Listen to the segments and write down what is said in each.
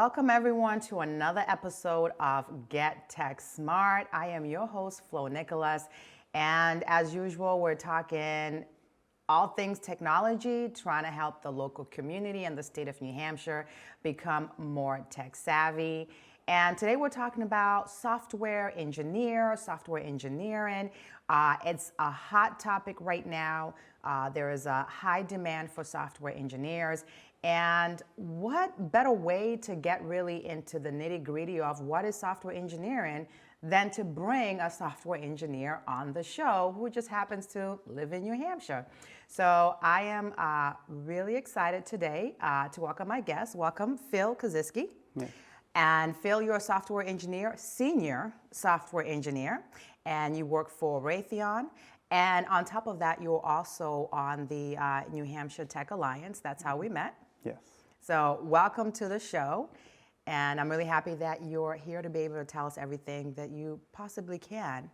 Welcome everyone to another episode of Get Tech Smart. I am your host, Flo Nicholas, and as usual, we're talking all things technology, trying to help the local community and the state of New Hampshire become more tech savvy. And today we're talking about software engineering. It's a hot topic right now. There is a high demand for software engineers. And what better way to get really into the nitty-gritty of what is software engineering than to bring a software engineer on the show who just happens to live in New Hampshire. So I am really excited today to welcome my guest. Welcome, Phil Kasiecki. Yeah. And Phil, you're a software engineer, senior software engineer, and you work for Raytheon. And on top of that, you're also on the New Hampshire Tech Alliance. That's how we met. Yes. So welcome to the show. And I'm really happy that you're here to be able to tell us everything that you possibly can.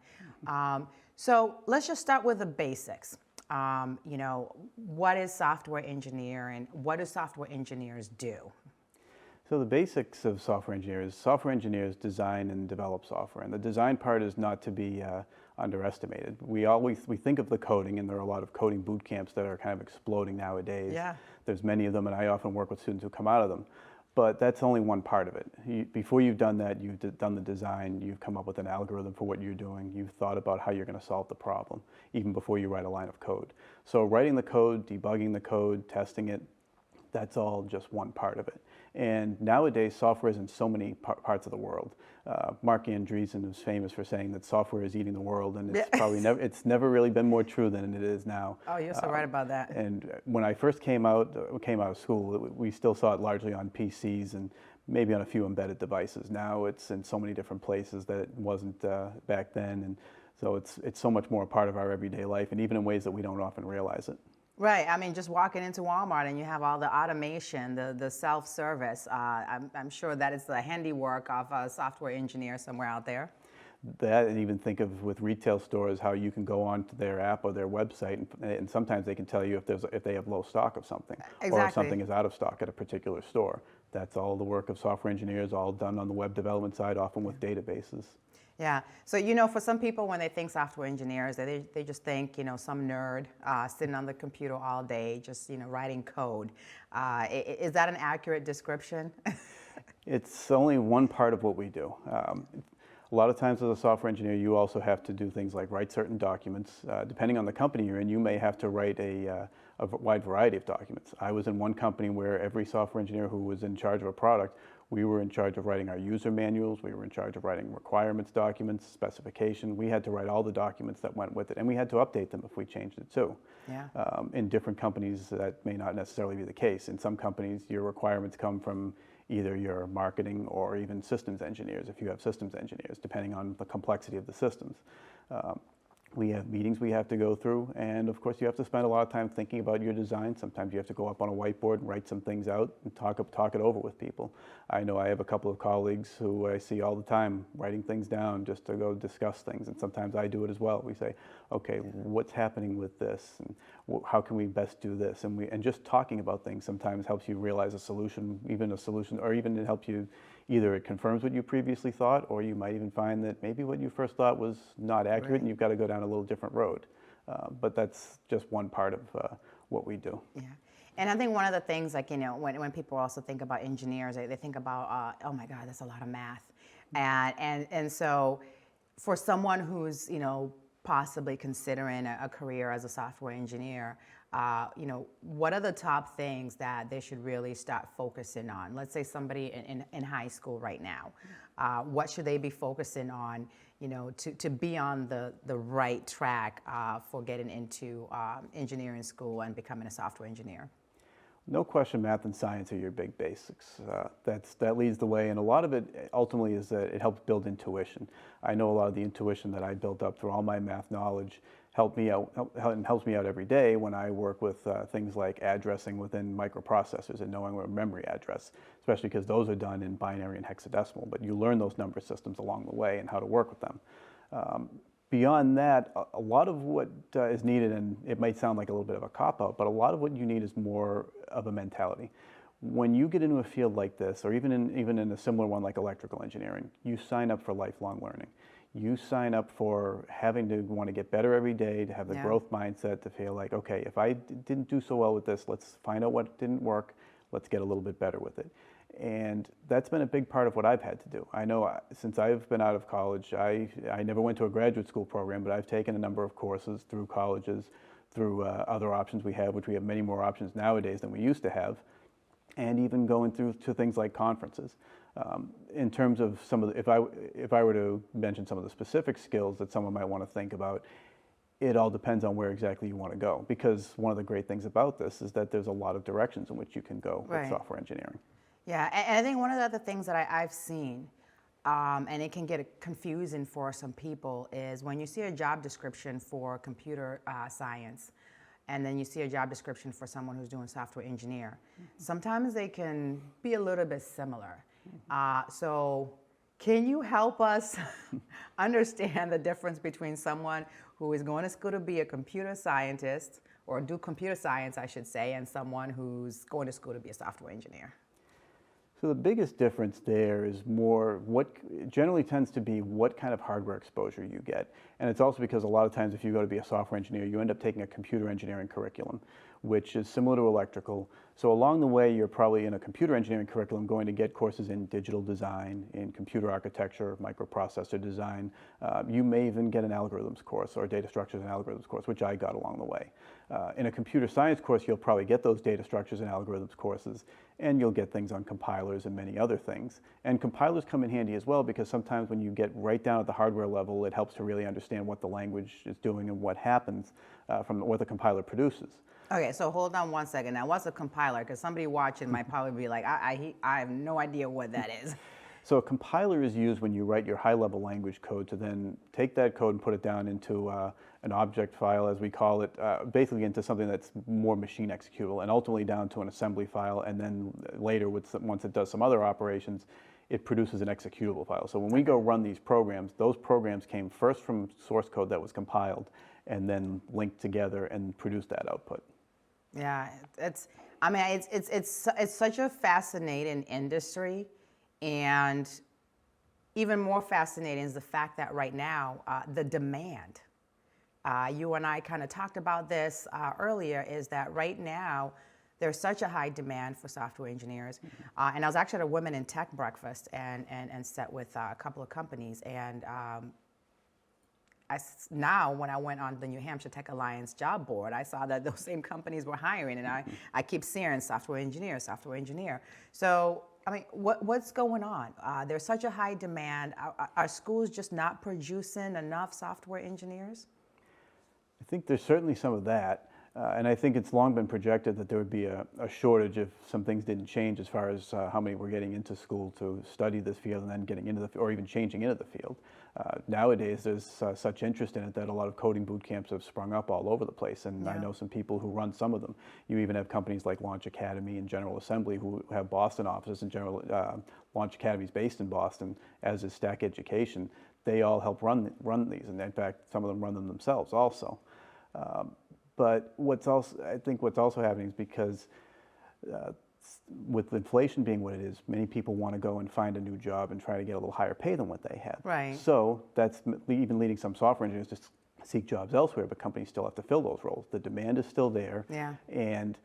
So let's just start with the basics. What is software engineering? What do software engineers do? So the basics of software engineers design and develop software, and the design part is not to be underestimated. We think of the coding, and there are a lot of coding boot camps that are kind of exploding nowadays. Yeah. There's many of them, and I often work with students who come out of them. But that's only one part of it. Before you've done that, you've done the design, you've come up with an algorithm for what you're doing, you've thought about how you're going to solve the problem, even before you write a line of code. So writing the code, debugging the code, testing it, that's all just one part of it. And nowadays, software is in so many parts of the world. Mark Andreessen is famous for saying that software is eating the world, and it's probably never really been more true than it is now. Oh, you're so right about that. And when I first came out of school, we still saw it largely on PCs and maybe on a few embedded devices. Now it's in so many different places that it wasn't back then, and so it's so much more a part of our everyday life, and even in ways that we don't often realize it. Right. I mean, just walking into Walmart and you have all the automation, the self-service. I'm sure that is the handiwork of a software engineer somewhere out there. That, and even think of with retail stores how you can go onto their app or their website, and sometimes they can tell you if they have low stock of something, Exactly. or if something is out of stock at a particular store. That's all the work of software engineers, all done on the web development side, often with databases. Yeah. So, for some people, when they think software engineers, they just think, some nerd sitting on the computer all day, just, writing code. Is that an accurate description? It's only one part of what we do. A lot of times as a software engineer, you also have to do things like write certain documents. Depending on the company you're in, you may have to write a wide variety of documents. I was in one company where every software engineer who was in charge of a product, we were in charge of writing our user manuals, we were in charge of writing requirements documents, specification. We had to write all the documents that went with it, and we had to update them if we changed it too. Yeah. In different companies, that may not necessarily be the case. In some companies, your requirements come from either your marketing or even systems engineers, if you have systems engineers, depending on the complexity of the systems. We have meetings we have to go through, and of course you have to spend a lot of time thinking about your design. Sometimes you have to go up on a whiteboard and write some things out and talk it over with people. I know I have a couple of colleagues who I see all the time writing things down just to go discuss things, and sometimes I do it as well. We say, okay, what's happening with this, and how can we best do this? And just talking about things sometimes helps you realize a solution, or even it helps you. Either it confirms what you previously thought, or you might even find that maybe what you first thought was not accurate, Right. and you've got to go down a little different road. But that's just one part of what we do. Yeah. And I think one of the things, when people also think about engineers, they think about, oh my God, that's a lot of math. And so for someone who's, possibly considering a career as a software engineer, what are the top things that they should really start focusing on? Let's say somebody in high school right now, what should they be focusing on, to be on the right track for getting into engineering school and becoming a software engineer? No question, math and science are your big basics. That leads the way, and a lot of it ultimately is that it helps build intuition. I know a lot of the intuition that I built up through all my math knowledge helps me out every day when I work with things like addressing within microprocessors and knowing where a memory address, especially because those are done in binary and hexadecimal, but you learn those number systems along the way and how to work with them. Beyond that, a lot of what is needed, and it might sound like a little bit of a cop-out, but a lot of what you need is more of a mentality. When you get into a field like this, or even in a similar one like electrical engineering, you sign up for lifelong learning. You sign up for having to want to get better every day, to have the Yeah. growth mindset, to feel like, okay, if I didn't do so well with this, let's find out what didn't work, let's get a little bit better with it. And that's been a big part of what I've had to do. I know since I've been out of college, I never went to a graduate school program, but I've taken a number of courses through colleges, through other options we have, which we have many more options nowadays than we used to have, and even going through to things like conferences. In terms of some of the, if I were to mention some of the specific skills that someone might want to think about, it all depends on where exactly you want to go. Because one of the great things about this is that there's a lot of directions in which you can go with Right. software engineering. Yeah, and I think one of the other things that I've seen, and it can get confusing for some people, is when you see a job description for computer science, and then you see a job description for someone who's doing software engineer, sometimes they can be a little bit similar. So can you help us understand the difference between someone who is going to school to be a computer scientist, or do computer science, I should say, and someone who's going to school to be a software engineer? So the biggest difference there is more what generally tends to be what kind of hardware exposure you get. And it's also because a lot of times if you go to be a software engineer, you end up taking a computer engineering curriculum, which is similar to electrical. So along the way, you're probably in a computer engineering curriculum going to get courses in digital design, in computer architecture, microprocessor design. You may even get an algorithms course or data structures and algorithms course, which I got along the way. In a computer science course, you'll probably get those data structures and algorithms courses, and you'll get things on compilers and many other things. And compilers come in handy as well, because sometimes when you get right down at the hardware level, it helps to really understand what the language is doing and what happens from what the compiler produces. Okay, so hold on one second. Now, what's a compiler? Because somebody watching might probably be like, I have no idea what that is. So a compiler is used when you write your high-level language code to then take that code and put it down into an object file, as we call it, basically into something that's more machine executable, and ultimately down to an assembly file, and then later, once it does some other operations, it produces an executable file. So when we go run these programs, those programs came first from source code that was compiled, and then linked together and produced that output. Yeah, it's such a fascinating industry, and even more fascinating is the fact that right now, the demand, you and I kind of talked about this earlier, is that right now, there's such a high demand for software engineers. And I was actually at a Women in Tech breakfast and sat with a couple of companies, and now when I went on the New Hampshire Tech Alliance job board, I saw that those same companies were hiring, and I keep seeing software engineer, software engineer. So, I mean, what's going on? There's such a high demand. Are schools just not producing enough software engineers? I think there's certainly some of that. And I think it's long been projected that there would be a shortage if some things didn't change as far as how many were getting into school to study this field and then getting into or even changing into the field. Nowadays, there's such interest in it that a lot of coding boot camps have sprung up all over the place, and I know some people who run some of them. You even have companies like Launch Academy and General Assembly who have Boston offices, and Launch Academy is based in Boston, as is Stack Education. They all help run these, and in fact, some of them run them themselves also. But I think what's also happening is because with inflation being what it is, many people want to go and find a new job and try to get a little higher pay than what they have. Right. So that's even leading some software engineers to seek jobs elsewhere, but companies still have to fill those roles. The demand is still there, and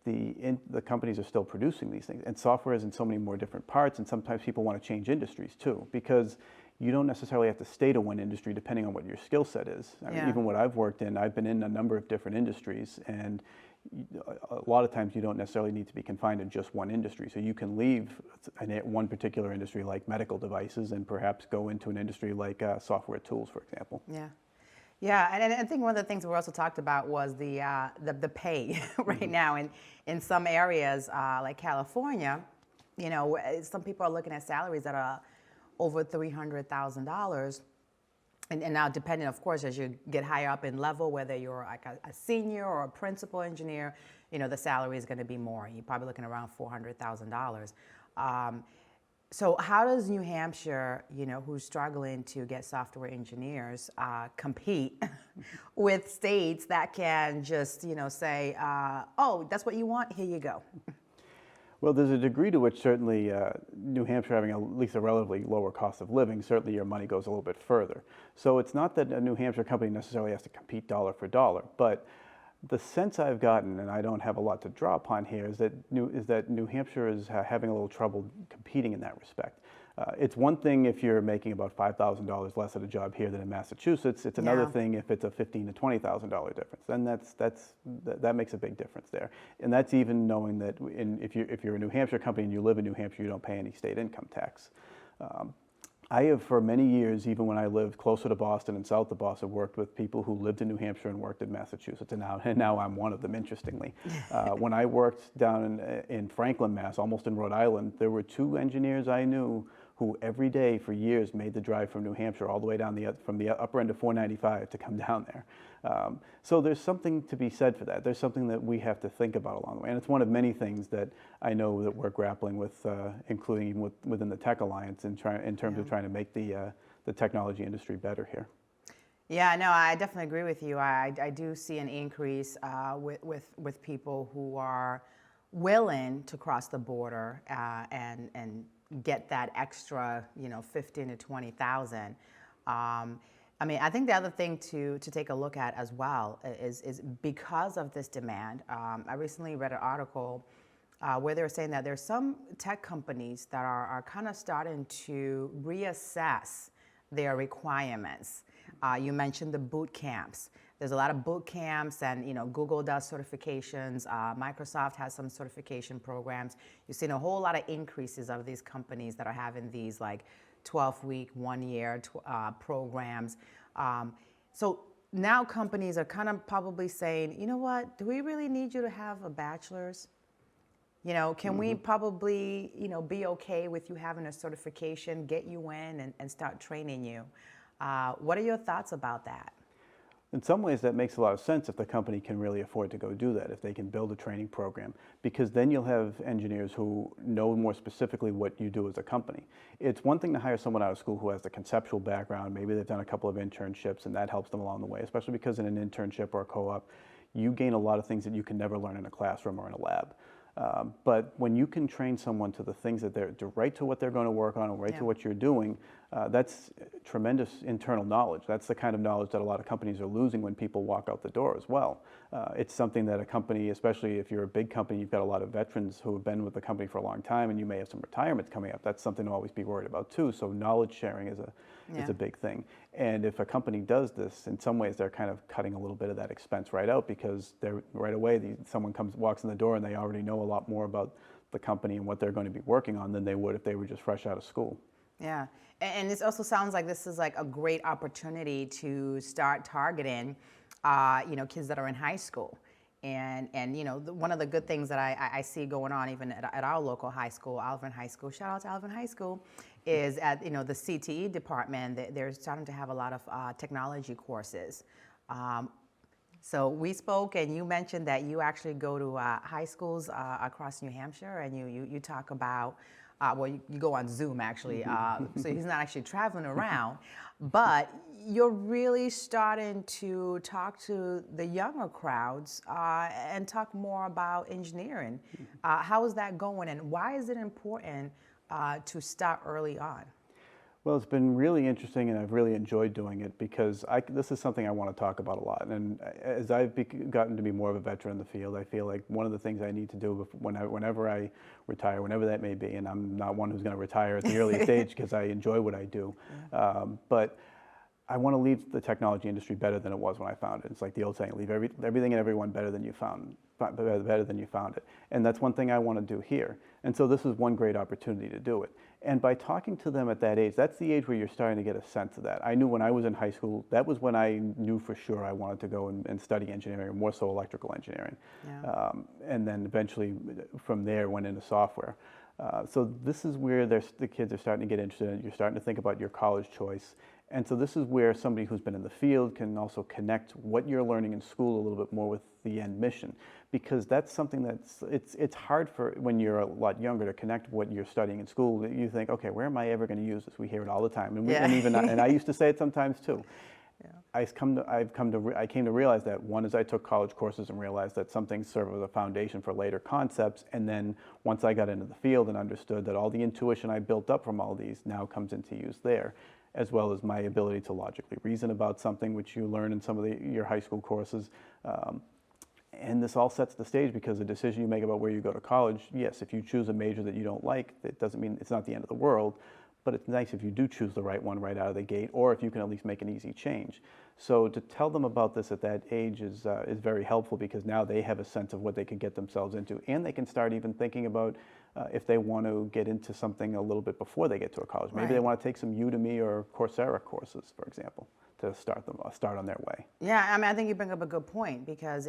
the companies are still producing these things. And software is in so many more different parts, and sometimes people want to change industries too, because you don't necessarily have to stay to one industry depending on what your skill set is. I mean, even what I've worked in, I've been in a number of different industries, and a lot of times you don't necessarily need to be confined to just one industry. So you can leave one particular industry like medical devices and perhaps go into an industry like software tools, for example. Yeah, and I think one of the things we also talked about was the pay right now. In some areas like California, you know, some people are looking at salaries that are over $300,000. And now, depending, of course, as you get higher up in level, whether you're like a senior or a principal engineer, you know, the salary is going to be more. You're probably looking around $400,000. So how does New Hampshire, you know, who's struggling to get software engineers, compete with states that can just, you know, say, oh, that's what you want, here you go? Well, there's a degree to which certainly New Hampshire having at least a relatively lower cost of living, certainly your money goes a little bit further. So it's not that a New Hampshire company necessarily has to compete dollar for dollar, but the sense I've gotten, and I don't have a lot to draw upon here, is that New Hampshire is having a little trouble competing in that respect. It's one thing if you're making about $5,000 less at a job here than in Massachusetts. It's another thing if it's a $15,000 to $20,000 difference. Then that makes a big difference there. And that's even knowing that if you're a New Hampshire company and you live in New Hampshire, you don't pay any state income tax. I have for many years, even when I lived closer to Boston and south of Boston, worked with people who lived in New Hampshire and worked in Massachusetts, and now I'm one of them, interestingly. When I worked down in Franklin, Mass, almost in Rhode Island, there were 2 engineers I knew who every day for years made the drive from New Hampshire all the way down from the upper end of 495 to come down there. So there's something to be said for that. There's something that we have to think about along the way. And it's one of many things that I know that we're grappling with, including even within the Tech Alliance in terms of trying to make the technology industry better here. Yeah, no, I definitely agree with you. I do see an increase with people who are willing to cross the border and get that extra, 15 to 20,000. I mean, I think the other thing to take a look at as well is because of this demand. I recently read an article where they were saying that there's some tech companies that are kind of starting to reassess their requirements. You mentioned the boot camps. There's a lot of boot camps, and Google does certifications. Microsoft has some certification programs. You've seen a whole lot of increases of these companies that are having these like 12-week, 1-year programs. So now companies are kind of probably saying, you know what, do we really need you to have a bachelor's? Can we probably, be okay with you having a certification, get you in and start training you? What are your thoughts about that? In some ways, that makes a lot of sense if the company can really afford to go do that, if they can build a training program, because then you'll have engineers who know more specifically what you do as a company. It's one thing to hire someone out of school who has the conceptual background, maybe they've done a couple of internships, and that helps them along the way, especially because in an internship or a co-op, you gain a lot of things that you can never learn in a classroom or in a lab. But when you can train someone to the things that they're right to what they're going to work on and right to what you're doing, that's tremendous internal knowledge. That's the kind of knowledge that a lot of companies are losing when people walk out the door as well. It's something that a company, especially if you're a big company, you've got a lot of veterans who have been with the company for a long time, and you may have some retirements coming up. That's something to always be worried about too. So knowledge sharing is a big thing. And if a company does this, in some ways they're kind of cutting a little bit of that expense right out, because they're right away someone walks in the door and they already know a lot more about the company and what they're going to be working on than they would if they were just fresh out of school. Yeah. And this also sounds like this is like a great opportunity to start targeting, kids that are in high school. And one of the good things that I see going on even at our local high school, Alvin High School, shout out to Alvin High School, is at the CTE department, they're starting to have a lot of technology courses. So we spoke, and you mentioned that you actually go to high schools across New Hampshire, and you talk about, you go on Zoom actually, so he's not actually traveling around, but you're really starting to talk to the younger crowds and talk more about engineering. How is that going, and why is it important to start early on? Well, it's been really interesting, and I've really enjoyed doing it because this is something I want to talk about a lot. And as I've gotten to be more of a veteran in the field, I feel like one of the things I need to do whenever I retire, whenever that may be, and I'm not one who's going to retire at the earliest age because I enjoy what I do, but I want to leave the technology industry better than it was when I found it. It's like the old saying, leave everything and everyone better than you found it. And that's one thing I want to do here. And so this is one great opportunity to do it. And by talking to them at that age, that's the age where you're starting to get a sense of that. I knew when I was in high school, that was when I knew for sure I wanted to go and study engineering, more so electrical engineering. Yeah. And then eventually from there went into software. So this is where the kids are starting to get interested in it. You're starting to think about your college choice. And so this is where somebody who's been in the field can also connect what you're learning in school a little bit more with the end mission, because that's something it's hard for when you're a lot younger to connect what you're studying in school. You think, okay, where am I ever going to use this? We hear it all the time, and I used to say it sometimes too. Yeah. I came to realize that one is I took college courses and realized that some things serve as a foundation for later concepts, and then once I got into the field and understood that all the intuition I built up from all these now comes into use there, as well as my ability to logically reason about something, which you learn in some of your high school courses. And this all sets the stage, because the decision you make about where you go to college, yes, if you choose a major that you don't like, it doesn't mean it's not the end of the world, but it's nice if you do choose the right one right out of the gate, or if you can at least make an easy change. So to tell them about this at that age is very helpful, because now they have a sense of what they could get themselves into, and they can start even thinking about if they want to get into something a little bit before they get to a college. Maybe they want to take some Udemy or Coursera courses, for example, to start on their way. Yeah, I mean, I think you bring up a good point, because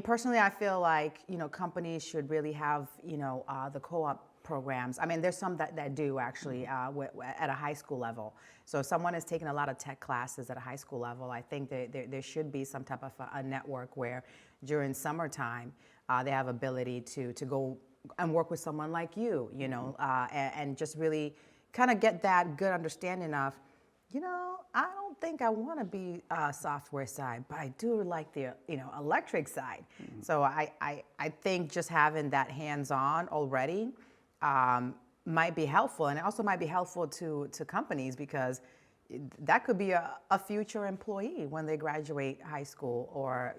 personally, I feel like, companies should really have, the co-op programs. I mean, there's some that do actually at a high school level. So if someone is taking a lot of tech classes at a high school level, I think there should be some type of a network where during summertime they have ability to go and work with someone like you, and just really kind of get that good understanding of, I don't think I want to be software side, but I do like the electric side. Mm-hmm. So I think just having that hands-on already might be helpful, and it also might be helpful to companies, because that could be a future employee when they graduate high school, or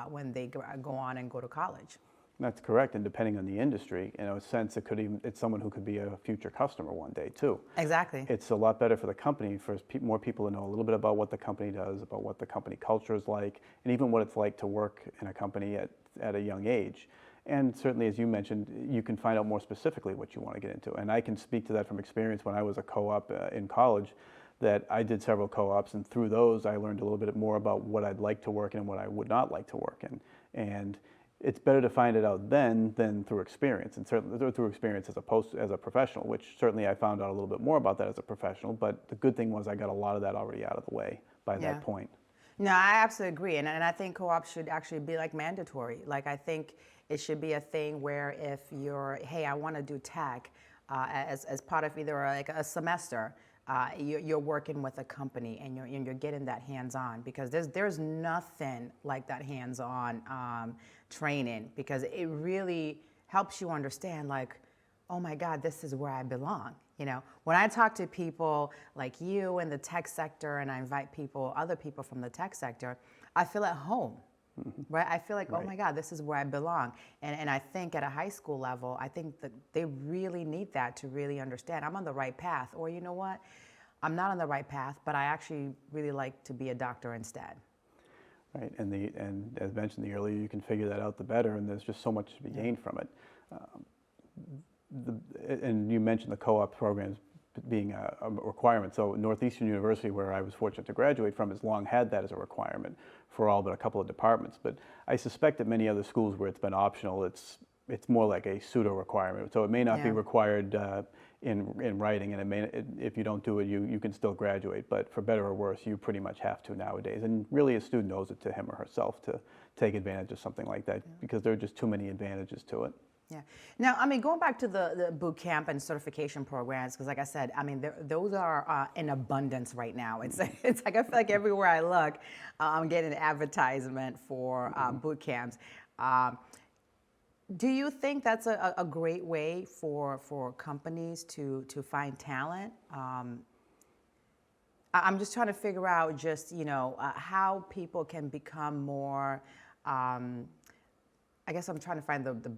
when they go on and go to college. That's correct, and depending on the industry, in a sense, it's someone who could be a future customer one day too. Exactly. It's a lot better for the company for more people to know a little bit about what the company does, about what the company culture is like, and even what it's like to work in a company at a young age. And certainly, as you mentioned, you can find out more specifically what you want to get into. And I can speak to that from experience when I was a co-op in college, that I did several co-ops, and through those I learned a little bit more about what I'd like to work in and what I would not like to work in. And it's better to find it out then than through experience, and certainly through experience as a professional, which certainly I found out a little bit more about that as a professional. But the good thing was I got a lot of that already out of the way by that point. No, I absolutely agree, and I think co-ops should actually be like mandatory. Like, I think it should be a thing where if hey, I want to do tech as part of either like a semester, you're working with a company and you're getting that hands-on, because there's nothing like that hands-on training, because it really helps you understand, like, oh my God, this is where I belong. When I talk to people like you in the tech sector, and I invite other people from the tech sector, I feel at home. Mm-hmm. Right? I feel like, oh my God, this is where I belong. And I think at a high school level, I think that they really need that to really understand I'm on the right path, or you know what, I'm not on the right path, but I actually really like to be a doctor instead. Right, and as mentioned, the earlier you can figure that out, the better, and there's just so much to be gained from it. And you mentioned the co-op programs being a requirement. So Northeastern University, where I was fortunate to graduate from, has long had that as a requirement for all but a couple of departments. But I suspect that many other schools where it's been optional, it's more like a pseudo requirement. So it may not be required in writing, and if you don't do it, you can still graduate. But for better or worse, you pretty much have to nowadays. And really, a student owes it to him or herself to take advantage of something like that, because there are just too many advantages to it. Yeah. Now, going back to the boot camp and certification programs, because like I said, those are in abundance right now. It's like I feel like everywhere I look, I'm getting an advertisement for boot camps. Do you think that's a great way for companies to find talent? I'm just trying to figure out just, how people can become more, I guess I'm trying to find the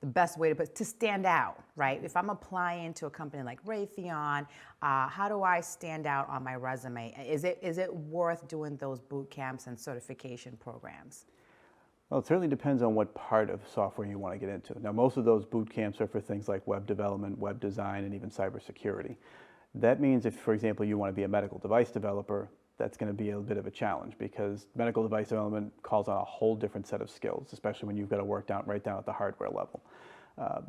best way to stand out, right? If I'm applying to a company like Raytheon, how do I stand out on my resume? Is it worth doing those boot camps and certification programs? Well, it certainly depends on what part of software you want to get into. Now, most of those boot camps are for things like web development, web design, and even cybersecurity. That means if, for example, you want to be a medical device developer, that's going to be a bit of a challenge, because medical device development calls on a whole different set of skills, especially when you've got to work right down at the hardware level.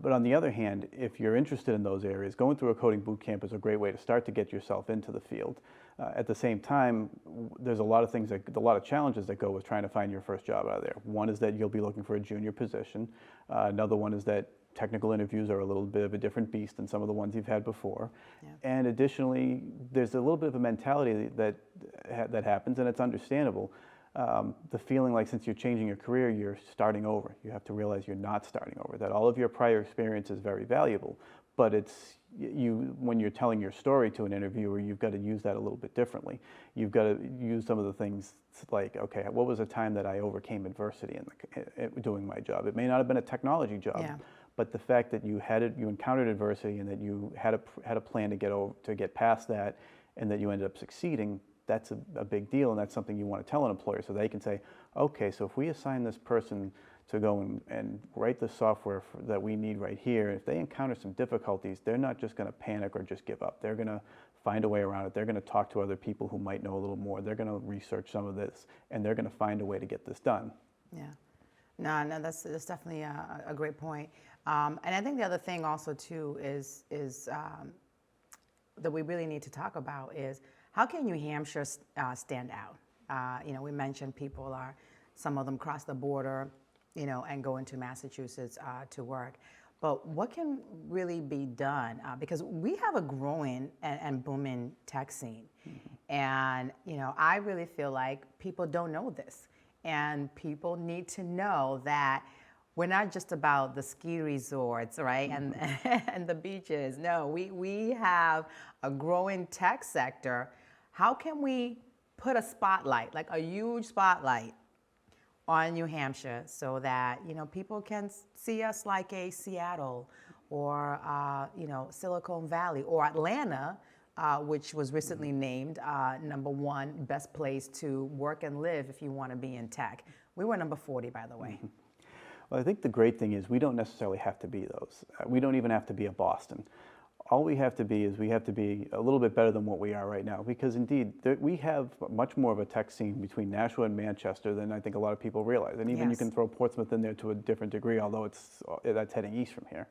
But on the other hand, if you're interested in those areas, going through a coding boot camp is a great way to start to get yourself into the field. At the same time, there's a lot of challenges that go with trying to find your first job out of there. One is that you'll be looking for a junior position. Another one is that technical interviews are a little bit of a different beast than some of the ones you've had before. Yeah. And additionally, there's a little bit of a mentality that that happens, and it's understandable. The feeling like since you're changing your career, you're starting over. You have to realize you're not starting over, that all of your prior experience is very valuable, but it's when you're telling your story to an interviewer, you've got to use that a little bit differently. You've got to use some of the things like, okay, what was a time that I overcame adversity in doing my job? It may not have been a technology job, Yeah. but the fact that you encountered adversity and that you had a plan to get past that, and that you ended up succeeding, that's a big deal, and that's something you want to tell an employer so they can say, okay, so if we assign this person to go and write the software that we need right here, if they encounter some difficulties, they're not just going to panic or just give up. They're going to find a way around it. They're going to talk to other people who might know a little more. They're going to research some of this, and they're going to find a way to get this done. Yeah. No, that's definitely a great point. And I think the other thing also too is that we really need to talk about is how can New Hampshire stand out? We mentioned some of them cross the border, and go into Massachusetts to work. But what can really be done? Because we have a growing and booming tech scene. Mm-hmm. And, I really feel like people don't know this. And people need to know that we're not just about the ski resorts, right, and and the beaches. No, we have a growing tech sector. How can we put a spotlight, like a huge spotlight, on New Hampshire so that people can see us like a Seattle or Silicon Valley or Atlanta, which was recently named #1 best place to work and live if you want to be in tech. We were number 40, by the way. Well, I think the great thing is we don't necessarily have to be those. We don't even have to be a Boston. All we have to be is we have to be a little bit better than what we are right now, because indeed we have much more of a tech scene between Nashua and Manchester than I think a lot of people realize. And even you can throw Portsmouth in there to a different degree, although that's heading east from here.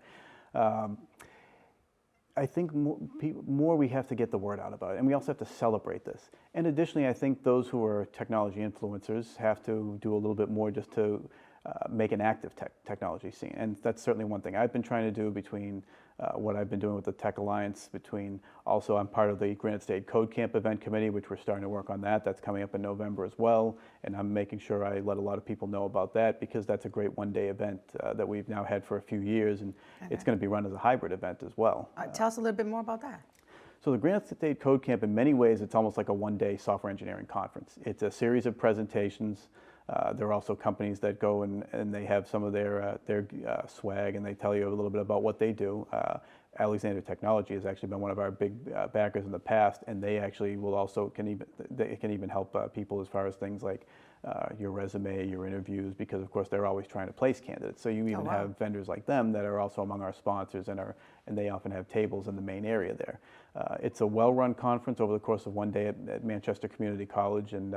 I think more we have to get the word out about it, and we also have to celebrate this. And additionally, I think those who are technology influencers have to do a little bit more just to make an active technology scene. And that's certainly one thing I've been trying to do between what I've been doing with the Tech Alliance, also I'm part of the Granite State Code Camp event committee, which we're starting to work on that. That's coming up in November as well. And I'm making sure I let a lot of people know about that, because that's a great one-day event that we've now had for a few years. And it's going to be run as a hybrid event as well. Tell us a little bit more about that. So the Granite State Code Camp, in many ways, it's almost like a one-day software engineering conference. It's a series of presentations. There are also companies that go and they have some of their swag, and they tell you a little bit about what they do. Alexander Technology has actually been one of our big backers in the past, and they actually can even help people as far as things like your resume, your interviews, because of course they're always trying to place candidates. So you even have vendors like them that are also among our sponsors, and they often have tables in the main area there. It's a well-run conference over the course of one day at Manchester Community College, and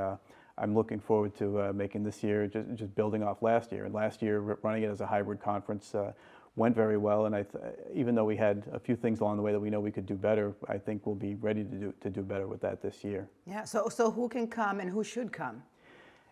I'm looking forward to making this year just building off last year. And last year, running it as a hybrid conference went very well. And even though we had a few things along the way that we know we could do better, I think we'll be ready to do better with that this year. Yeah. So who can come and who should come?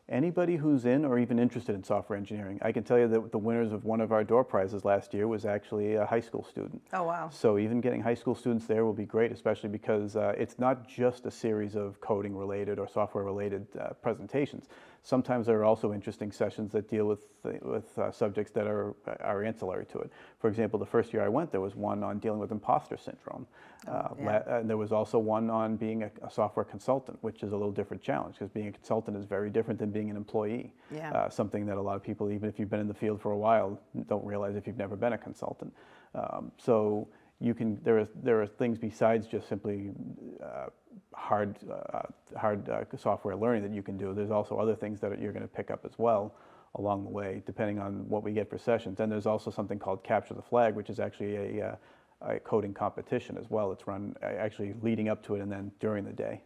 Anybody who's in or even interested in software engineering. I can tell you that the winners of one of our door prizes last year was actually a high school student. Oh, wow. So even getting high school students there will be great, especially because it's not just a series of coding related or software related presentations. Sometimes there are also interesting sessions that deal with subjects that are ancillary to it. For example, the first year I went, there was one on dealing with imposter syndrome. And there was also one on being a software consultant, which is a little different challenge, because being a consultant is very different than being an employee. Yeah. Something that a lot of people, even if you've been in the field for a while, don't realize if you've never been a consultant. So there are things besides just simply hard software learning that you can do. There's also other things that you're going to pick up as well along the way, depending on what we get for sessions. And there's also something called Capture the Flag, which is actually a coding competition as well. It's run actually leading up to it and then during the day.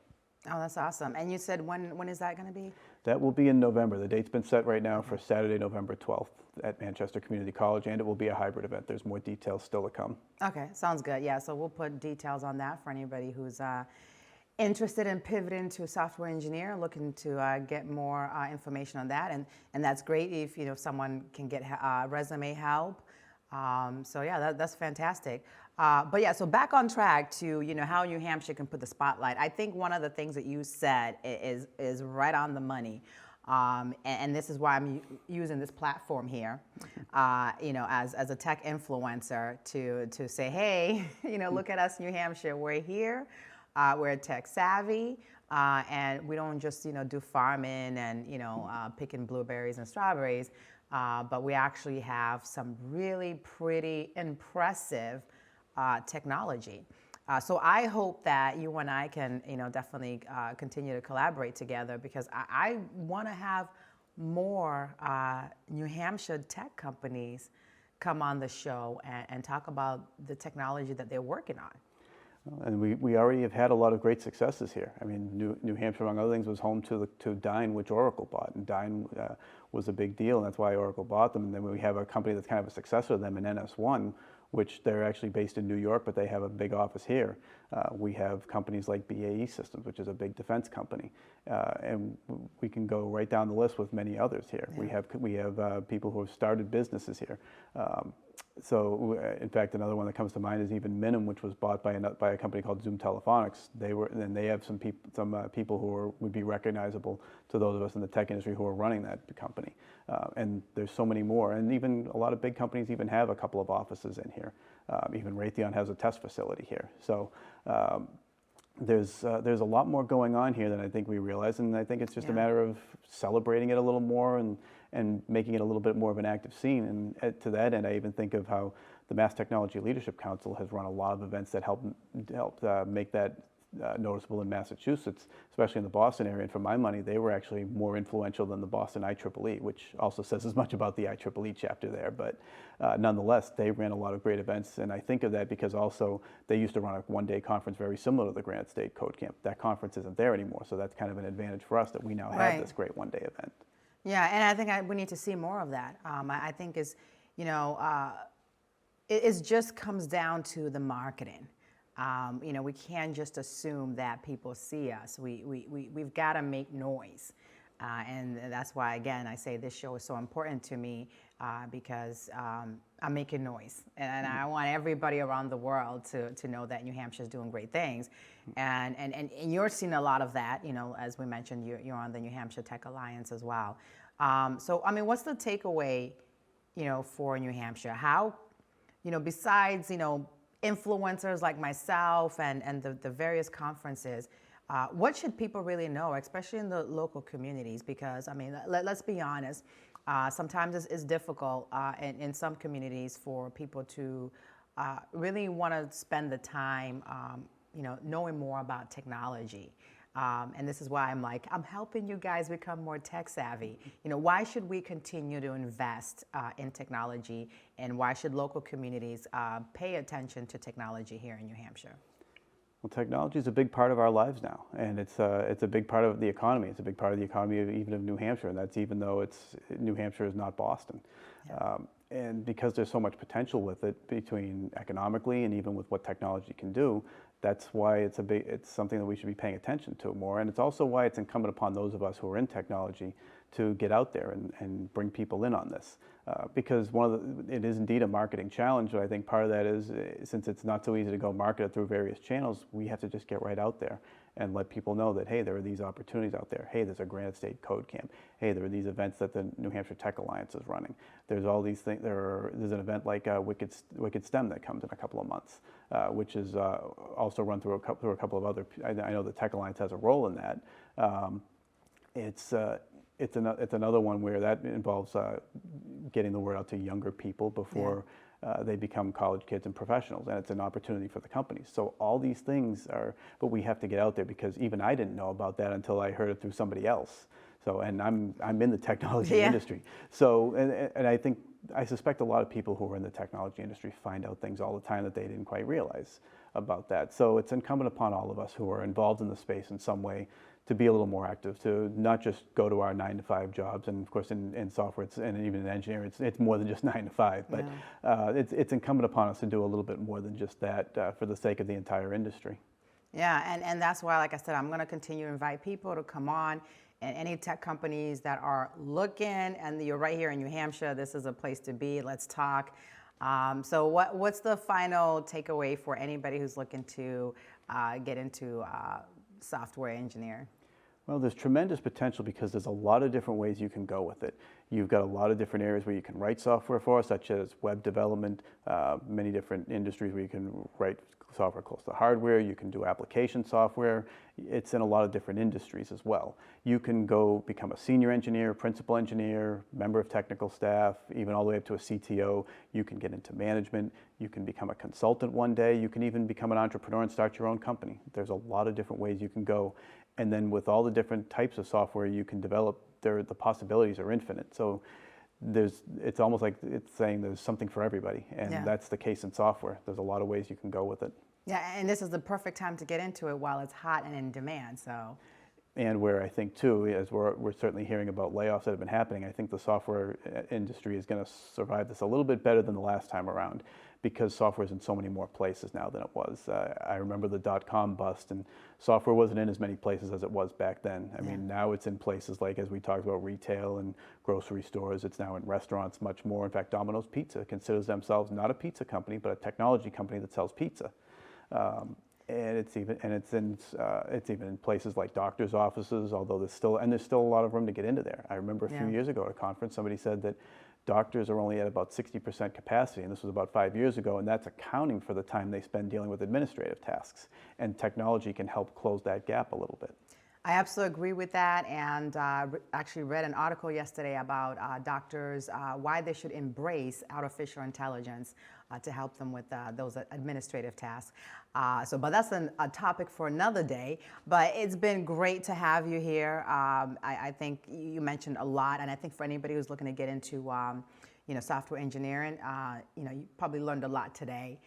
Oh, that's awesome. And you said when is that going to be? That will be in November. The date's been set right now for Saturday, November 12th at Manchester Community College, and it will be a hybrid event. There's more details still to come. Okay, sounds good. Yeah, so we'll put details on that for anybody who's interested in pivoting to software engineer, looking to get more information on that. And that's great if someone can get resume help, So yeah, that's fantastic. But yeah, so back on track to how New Hampshire can put the spotlight. I think one of the things that you said is right on the money, and this is why I'm using this platform here, as a tech influencer to say, hey, look at us, New Hampshire. We're here. We're tech savvy. And we don't just do farming and picking blueberries and strawberries, but we actually have some really pretty impressive technology. So I hope that you and I can definitely continue to collaborate together, because I want to have more New Hampshire tech companies come on the show and talk about the technology that they're working on. And we already have had a lot of great successes here. I mean, New Hampshire, among other things, was home to Dyn, which Oracle bought. And Dyn was a big deal, and that's why Oracle bought them. And then we have a company that's kind of a successor to them in NS1, which they're actually based in New York, but they have a big office here. We have companies like BAE Systems, which is a big defense company. And we can go right down the list with many others here. Yeah. We have people who have started businesses here. In fact, another one that comes to mind is even Minim, which was bought by a company called Zoom Telephonics. They have some people who would be recognizable to those of us in the tech industry who are running that company. And there's so many more. And even a lot of big companies even have a couple of offices in here. Even Raytheon has a test facility here. So there's a lot more going on here than I think we realize, and I think it's just a matter of celebrating it a little more and making it a little bit more of an active scene. And to that end, I even think of how the Mass Technology Leadership Council has run a lot of events that help make that noticeable in Massachusetts, especially in the Boston area. And for my money, they were actually more influential than the Boston IEEE, which also says as much about the IEEE chapter there. But nonetheless, they ran a lot of great events. And I think of that because also they used to run a one-day conference very similar to the Granite State Code Camp. That conference isn't there anymore. So that's kind of an advantage for us that we now have this great one-day event. Yeah, and I think we need to see more of that. I think it just comes down to the marketing. We can't just assume that people see us. We've got to make noise. And that's why, again, I say this show is so important to me because I'm making noise. And I want everybody around the world to know that New Hampshire is doing great things. And you're seeing a lot of that. As we mentioned, you're on the New Hampshire Tech Alliance as well. So, I mean, what's the takeaway, for New Hampshire? How, besides, influencers like myself and the various conferences, what should people really know, especially in the local communities? Because, I mean, let's be honest, sometimes it's difficult in some communities for people to really want to spend the time, knowing more about technology. And this is why I'm helping you guys become more tech savvy. Why should we continue to invest in technology, and why should local communities pay attention to technology here in New Hampshire? Well, technology is a big part of our lives now, and it's a big part of the economy. It's a big part of the economy even of New Hampshire, and that's even though New Hampshire is not Boston. Yeah. And because there's so much potential with it, between economically and even with what technology can do, that's why it's something that we should be paying attention to more. And it's also why it's incumbent upon those of us who are in technology to get out there and bring people in on this. Because it is indeed a marketing challenge, but I think part of that is, since it's not so easy to go market it through various channels, we have to just get right out there and let people know that, hey, there are these opportunities out there. Hey, there's a Granite State Code Camp. Hey, there are these events that the New Hampshire Tech Alliance is running. There's all these things. There's an event like Wicked STEM that comes in a couple of months, which is also run through a couple of other. I know the Tech Alliance has a role in that. It's another one where that involves getting the word out to younger people before they become college kids and professionals, and it's an opportunity for the companies. So all these things but we have to get out there, because even I didn't know about that until I heard it through somebody else. So, and I'm in the technology industry. So, and I suspect a lot of people who are in the technology industry find out things all the time that they didn't quite realize about that. So it's incumbent upon all of us who are involved in the space in some way to be a little more active, to not just go to our 9-to-5 jobs. And of course, in software and even in engineering, it's more than just 9 to 5. But it's incumbent upon us to do a little bit more than just that for the sake of the entire industry. Yeah, and that's why, like I said, I'm going to continue to invite people to come on. And any tech companies that are looking, and you're right here in New Hampshire, this is a place to be. Let's talk. So what's the final takeaway for anybody who's looking to get into software engineer? Well, there's tremendous potential because there's a lot of different ways you can go with it. You've got a lot of different areas where you can write software for, such as web development, many different industries where you can write software close to hardware, you can do application software. It's in a lot of different industries as well. You can go become a senior engineer, principal engineer, member of technical staff, even all the way up to a CTO. You can get into management. You can become a consultant one day. You can even become an entrepreneur and start your own company. There's a lot of different ways you can go. And then with all the different types of software you can develop, the possibilities are infinite. So it's almost like it's saying there's something for everybody. And that's the case in software. There's a lot of ways you can go with it. Yeah, and this is the perfect time to get into it while it's hot and in demand. So. And where I think too, as we're certainly hearing about layoffs that have been happening, I think the software industry is going to survive this a little bit better than the last time around, because software is in so many more places now than it was. I remember the .com bust, and software wasn't in as many places as it was back then. I mean, now it's in places like, as we talked about, retail and grocery stores. It's now in restaurants much more. In fact, Domino's Pizza considers themselves not a pizza company, but a technology company that sells pizza. And it's even in places like doctors' offices, although there's still a lot of room to get into there. I remember a few years ago at a conference, somebody said that doctors are only at about 60% capacity, and this was about 5 years ago, and that's accounting for the time they spend dealing with administrative tasks. And technology can help close that gap a little bit. I absolutely agree with that, and actually read an article yesterday about doctors, why they should embrace artificial intelligence to help them with those administrative tasks. But that's a topic for another day. But it's been great to have you here. I think you mentioned a lot, and I think for anybody who's looking to get into software engineering, you probably learned a lot today.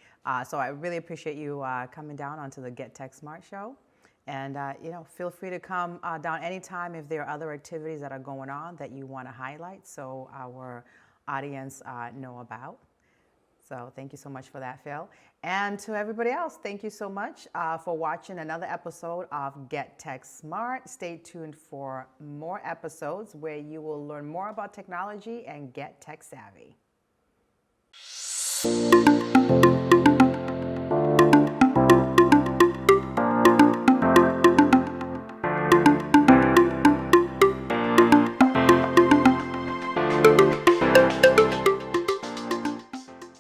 So I really appreciate you coming down onto the Get Tech Smart show. And feel free to come down anytime if there are other activities that are going on that you want to highlight, so our audience know about. So thank you so much for that, Phil. And to everybody else, thank you so much for watching another episode of Get Tech Smart. Stay tuned for more episodes where you will learn more about technology and get tech savvy.